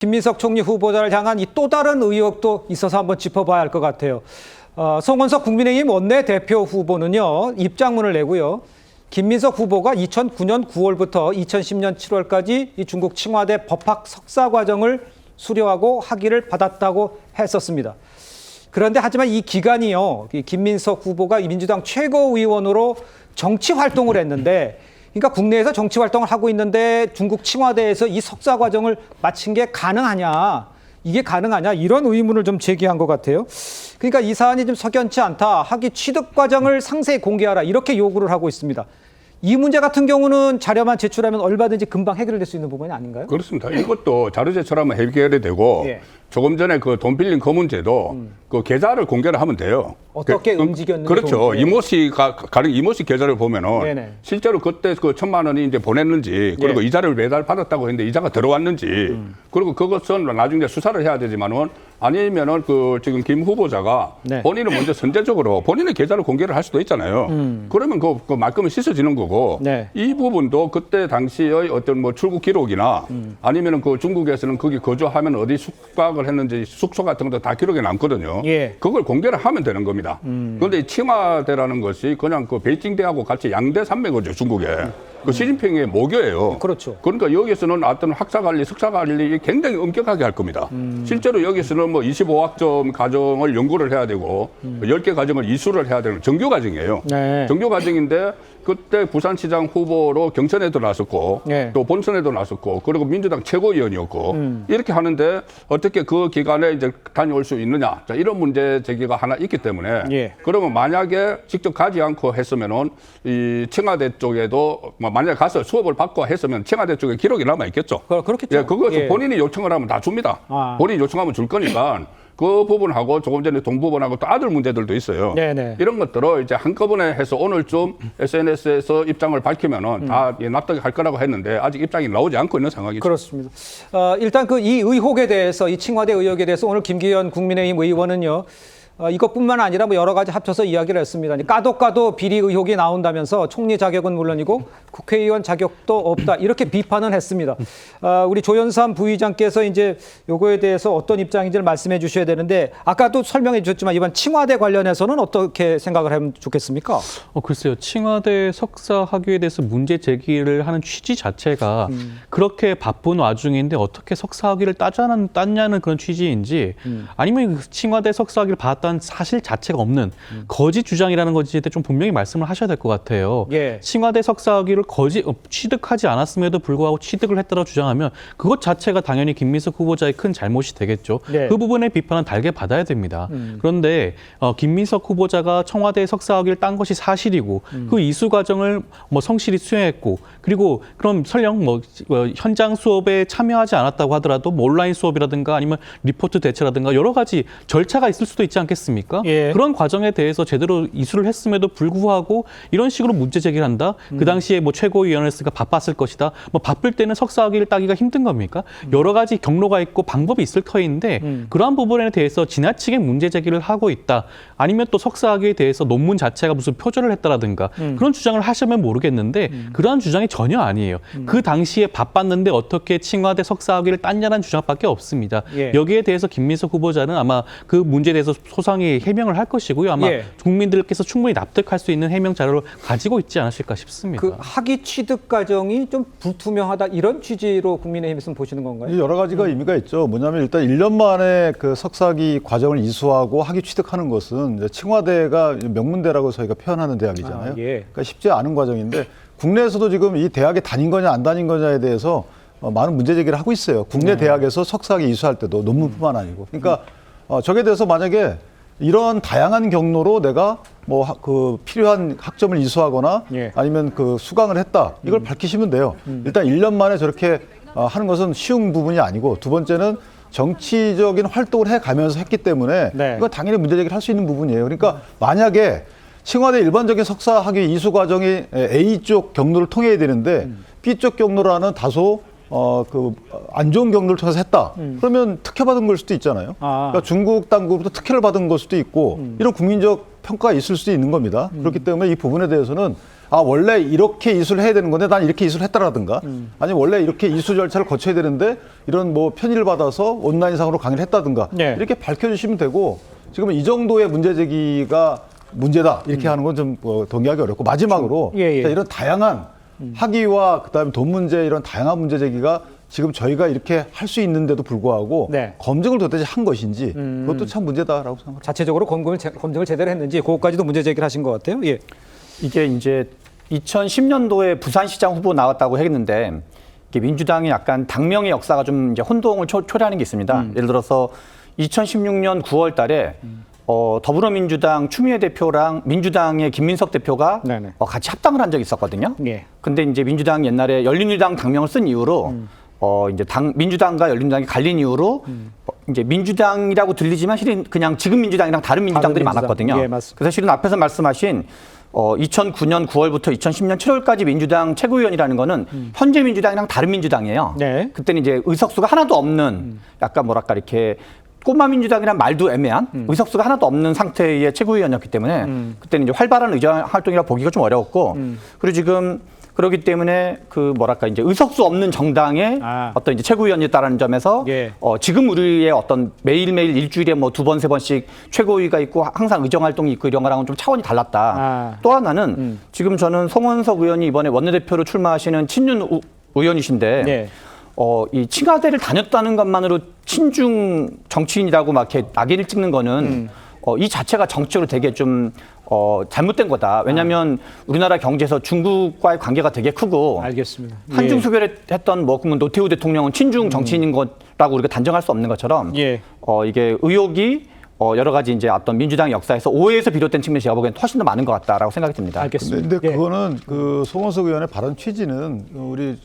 김민석 총리 후보자를 향한 이 또 다른 의혹도 있어서 한번 짚어봐야 할 것 같아요. 송원석 국민의힘 원내대표 후보는요, 입장문을 내고요. 김민석 후보가 2009년 9월부터 2010년 7월까지 이 중국 칭화대 법학 석사 과정을 수료하고 학위를 받았다고 했었습니다. 그런데 하지만 이 기간이요, 김민석 후보가 민주당 최고위원으로 정치 활동을 했는데, 그러니까 국내에서 정치 활동을 하고 있는데 중국 칭화대에서 이 석사 과정을 마친 게 가능하냐, 이게 가능하냐, 이런 의문을 좀 제기한 것 같아요. 그러니까 이 사안이 좀 석연치 않다, 학위 취득 과정을 상세히 공개하라, 이렇게 요구를 하고 있습니다. 이 문제 같은 경우는 자료만 제출하면 얼마든지 금방 해결될 수 있는 부분이 아닌가요? 그렇습니다. 이것도 자료 제출하면 해결이 되고, 예. 조금 전에 그 돈 빌린 그 문제도 그 계좌를 공개를 하면 돼요. 어떻게 움직였는지. 그렇죠. 이모 씨가 가령 이모 씨 계좌를 보면은 네네. 실제로 그때 그 1,000만 원이 이제 보냈는지, 그리고 예. 이자를 매달 받았다고 했는데 이자가 들어왔는지, 그리고 그것은 나중에 수사를 해야 되지만은, 아니면은 그 지금 김 후보자가 네. 본인은 먼저 선제적으로 본인의 계좌를 공개를 할 수도 있잖아요. 그러면 그 말끔히 씻어지는 거고, 네. 이 부분도 그때 당시의 어떤 뭐 출국 기록이나 아니면은 그 중국에서는 거기 거주하면 어디 숙박을 했는지 숙소 같은 것도 다 기록에 남거든요. 예. 그걸 공개를 하면 되는 겁니다. 그런데 이 칭화대라는 것이 그냥 그 베이징대하고 같이 양대 산맥이죠, 중국에. 그 시진핑의 모교예요. 그렇죠. 그러니까 여기서는 어떤 학사 관리, 석사 관리 굉장히 엄격하게 할 겁니다. 실제로 여기서는 뭐 25학점 과정을 연구를 해야 되고 10개 과정을 이수를 해야 되는 정규 과정이에요. 네. 정규 과정인데 그때 부산시장 후보로 경선에도 나섰고 네. 또 본선에도 나섰고 그리고 민주당 최고위원이었고 이렇게 하는데 어떻게 그 기간에 이제 다녀올 수 있느냐, 자, 이런 문제 제기가 하나 있기 때문에 예. 그러면 만약에 직접 가지 않고 했으면은 이 청와대 쪽에도 만약에 가서 수업을 받고 했으면 청와대 쪽에 기록이 남아 있겠죠. 그렇겠죠. 예, 그것을 예. 본인이 요청을 하면 다 줍니다. 아. 본인이 요청하면 줄 거니까 그 부분하고 조금 전에 동부분하고 또 아들 문제들도 있어요. 네네. 이런 것들을 이제 한꺼번에 해서 오늘 좀 SNS에서 입장을 밝히면은 다 납득할 거라고 했는데 아직 입장이 나오지 않고 있는 상황이죠. 그렇습니다. 일단 그 이 의혹에 대해서, 이 칭화대 의혹에 대해서 오늘 김기현 국민의힘 의원은요, 이것뿐만 아니라 뭐 여러 가지 합쳐서 이야기를 했습니다. 까도 비리 의혹이 나온다면서 총리 자격은 물론이고 국회의원 자격도 없다, 이렇게 비판은 했습니다. 우리 조현삼 부의장께서 이제 요거에 대해서 어떤 입장인지를 말씀해 주셔야 되는데, 아까도 설명해 주셨지만 이번 칭화대 관련해서는 어떻게 생각을 하면 좋겠습니까? 글쎄요. 칭화대 석사 학위에 대해서 문제 제기를 하는 취지 자체가 그렇게 바쁜 와중인데 어떻게 석사 학위를 땄냐는 그런 취지인지, 아니면 칭화대 석사 학위를 받았다는 사실 자체가 없는 거짓 주장이라는 것에 대해 좀 분명히 말씀을 하셔야 될 것 같아요. 예. 칭화대 석사 학위를 취득하지 않았음에도 불구하고 취득을 했다고 주장하면 그것 자체가 당연히 김민석 후보자의 큰 잘못이 되겠죠. 네. 그 부분의 비판은 달게 받아야 됩니다. 그런데 김민석 후보자가 청와대 석사 학위를 딴 것이 사실이고 그 이수 과정을 뭐 성실히 수행했고, 그리고 그럼 설령 뭐 현장 수업에 참여하지 않았다고 하더라도 뭐 온라인 수업이라든가 아니면 리포트 대체라든가 여러 가지 절차가 있을 수도 있지 않겠습니까? 예. 그런 과정에 대해서 제대로 이수를 했음에도 불구하고 이런 식으로 문제 제기를 한다? 그 당시에 뭐 최고위원이었으니까 바빴을 것이다. 뭐 바쁠 때는 석사 학위를 따기가 힘든 겁니까? 여러 가지 경로가 있고 방법이 있을 터인데 그러한 부분에 대해서 지나치게 문제 제기를 하고 있다. 아니면 또 석사 학위에 대해서 논문 자체가 무슨 표절을 했다라든가 그런 주장을 하시면 모르겠는데 그러한 주장이 전혀 아니에요. 그 당시에 바빴는데 어떻게 칭화대 석사 학위를 땄냐는 주장밖에 없습니다. 예. 여기에 대해서 김민석 후보자는 아마 그 문제에 대해서 소상히 해명을 할 것이고요. 아마 예. 국민들께서 충분히 납득할 수 있는 해명 자료를 가지고 있지 않으실까 싶습니다. 그 학위 취득 과정이 좀 불투명하다, 이런 취지로 국민의힘에서는 보시는 건가요? 여러 가지가 의미가 있죠. 뭐냐면 일단 1년 만에 그 석사학위 과정을 이수하고 학위 취득하는 것은 이제 칭화대가 명문대라고 저희가 표현하는 대학이잖아요. 예. 그러니까 쉽지 않은 과정인데, 국내에서도 지금 이 대학에 다닌 거냐 안 다닌 거냐에 대해서 많은 문제 제기를 하고 있어요. 국내 대학에서 석사학위 이수할 때도 논문뿐만 아니고. 그러니까 저게 대해서 만약에 이런 다양한 경로로 내가 뭐 그 필요한 학점을 이수하거나 예. 아니면 그 수강을 했다, 이걸 밝히시면 돼요. 일단 1년 만에 저렇게 하는 것은 쉬운 부분이 아니고, 두 번째는 정치적인 활동을 해가면서 했기 때문에 네. 이건 당연히 문제 제기를 할 수 있는 부분이에요. 그러니까 만약에 칭화대 일반적인 석사 학위 이수 과정이 A 쪽 경로를 통해야 되는데 B 쪽 경로라는 다소 안 좋은 경로를 통해서 했다. 그러면 특혜받은 걸 수도 있잖아요. 그러니까 중국 당국부터 특혜를 받은 걸 수도 있고, 이런 국민적 평가가 있을 수도 있는 겁니다. 그렇기 때문에 이 부분에 대해서는 원래 이렇게 이수를 해야 되는 건데 난 이렇게 이수를 했다라든가 아니면 원래 이렇게 이수 절차를 거쳐야 되는데 이런 뭐 편의를 받아서 온라인상으로 강의를 했다든가 네. 이렇게 밝혀주시면 되고 지금 이 정도의 문제 제기가 문제다 이렇게 하는 건 좀 동의하기 어렵고 마지막으로 예. 자, 이런 다양한 학위와 그다음에 돈 문제 이런 다양한 문제 제기가 지금 저희가 이렇게 할 수 있는데도 불구하고 네. 검증을 도대체 한 것인지 그것도 참 문제다라고 생각합니다. 자체적으로 검증을 제대로 했는지 그것까지도 문제 제기를 하신 것 같아요. 예. 이게 이제 2010년도에 부산시장 후보 나왔다고 했는데 이게 민주당이 약간 당명의 역사가 좀 이제 혼동을 초래하는 게 있습니다. 예를 들어서 2016년 9월 달에 더불어민주당 추미애 대표랑 민주당의 김민석 대표가 네네. 같이 합당을 한 적이 있었거든요. 예. 근데 이제 민주당이 옛날에 열린우리당 당명을 쓴 이후로 이제 민주당과 열린우리당이 갈린 이후로 이제 민주당이라고 들리지만 실은 그냥 지금 민주당이랑 다른 민주당들이 민주당. 많았거든요. 예, 맞습니다. 그래서 실은 앞에서 말씀하신 2009년 9월부터 2010년 7월까지 민주당 최고위원이라는 거는 현재 민주당이랑 다른 민주당이에요. 네. 그때는 이제 의석수가 하나도 없는 약간 뭐랄까 이렇게 꼬마 민주당이란 말도 애매한 의석수가 하나도 없는 상태의 최고위원이었기 때문에 그때는 이제 활발한 의정 활동이라 보기가 좀 어려웠고 그리고 지금 그렇기 때문에 그 뭐랄까 이제 의석수 없는 정당의 어떤 이제 최고위원이었다라는 점에서 예. 지금 우리의 어떤 매일매일 일주일에 뭐 2번, 3번씩 최고위가 있고 항상 의정 활동이 있고 이런 거랑은 좀 차원이 달랐다. 또 하나는 지금 저는 송원석 의원이 이번에 원내대표로 출마하시는 친윤 의원이신데 예. 이 청와대를 다녔다는 것만으로 친중 정치인이라고 막 이렇게 낙인을 찍는 거는 이 자체가 정치적으로 되게 좀 잘못된 거다. 왜냐하면 우리나라 경제에서 중국과의 관계가 되게 크고 알겠습니다. 한중 수교했던 뭐 그러면 노태우 대통령은 친중 정치인인 거라고 우리가 단정할 수 없는 것처럼 예. 이게 의혹이 여러 가지 이제 어떤 민주당 역사에서 오해에서 비롯된 측면이 제가 보기엔 훨씬 더 많은 것 같다라고 생각이 듭니다. 알겠습니다. 근데 예. 그거는 그 송원석 의원의 발언 취지는 우리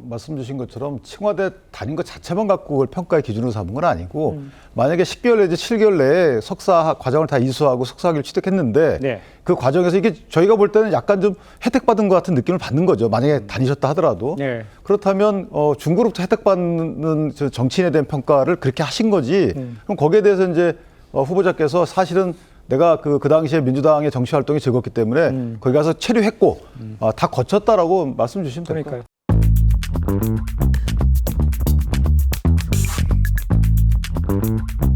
말씀 주신 것처럼 청와대 다닌 것 자체만 갖고 그걸 평가의 기준으로 삼은 건 아니고 만약에 10개월 내지 7개월 내에 석사 과정을 다 이수하고 석사학위를 취득했는데 네. 그 과정에서 이게 저희가 볼 때는 약간 좀 혜택받은 것 같은 느낌을 받는 거죠. 만약에 다니셨다 하더라도. 네. 그렇다면 중국으로부터 혜택받는 저 정치인에 대한 평가를 그렇게 하신 거지. 그럼 거기에 대해서 이제 후보자께서 사실은 내가 그 당시에 민주당의 정치 활동이 즐겁기 때문에 거기 가서 체류했고 다 거쳤다라고 말씀 주시면 될 것 같아요. 그러니까요.